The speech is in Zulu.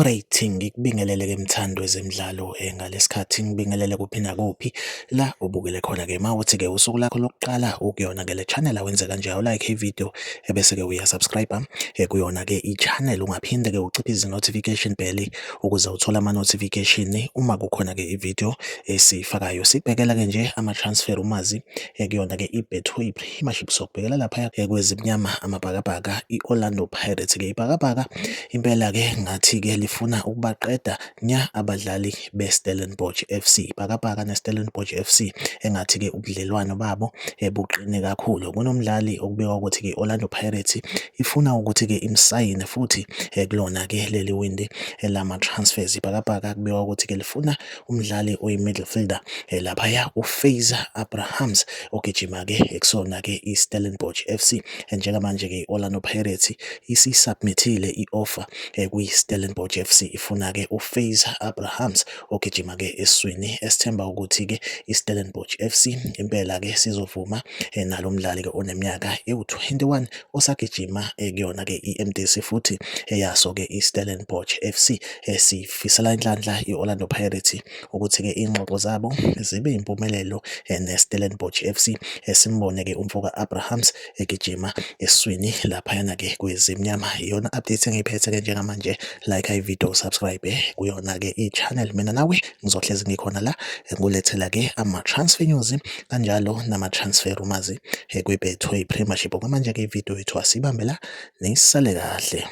Alright, ngikubingelele-ke mthando wezemidlalo ngalesikhathi ngibingelele kuphi nakuphi la ubukele khona-ke mawuthi-ke usuku lakho lokuqala ukuyona-ke le channel awenze kanje u-like ividiyo ebese-ke uyasubscribe kuyona-ke i-channel ungaphinde-ke uciphe notification bell ukuze uthole ama-notification uma kukhona-ke ividiyo esiyifakayo. Sibhekela-ke nje ama-transfer umazi kuyona-ke i-Betway Premiership sokubhekela laphaya kwezimnyama amabhakabhaka i-Orlando Pirates-ke ibhakabhaka impela-ke ngathi-ke lifuna ukubaqeda nya abadlali be-Stellenbosch FC. Ibhakabhaka ne-Stellenbosch FC engathi-ke ubudlelwano babo buqine kakhulu. Kunomdlali okubekwa ukuthi-ke Orlando Pirates ifuna ukuthi-ke imsayine futhi kulona-ke leli windi lama-transfers. Ibhakabhaka kubekwa ukuthi-ke lifuna umdlali oyi-midfielder laphaya uFazer Abrahams ogijima-ke kusona-ke i-Stellenbosch FC. Njengamanje-ke i-Orlando Pirates isisubmithile i-offer kwi-Stellenbosch FC ifuna-ke uFazer Abrahams ogijima-ke esiswini esithemba ukuthi-ke i-Stellenbosch FC impela-ke sizovuma nalo mdlali-ke oneminyaka ewu-21 osagijima kuyona-ke i-MDC futhi yaso-ke i-Stellenbosch FC. Sifisela inhlanhla i-Orlando Pirates ukuthi-ke ingxoxo zabo zibe impumelelo ne-Stellenbosch FC. Simbone-ke umfoka Abrahams egijima esiswini laphayana-ke kwezimnyama. Iyona update engiyiphethe-ke njengamanje. Like ividiyo, subscribe kuyona-ke i-channel. Mina nawe ngizohlezi ngikhona la ngulethela-ke ama-transfer news kanjalo nama-transfer umazi kwi-Betway Premiership. Okwamanje-ke ividiyo yethu asibambe la, nisale kahle.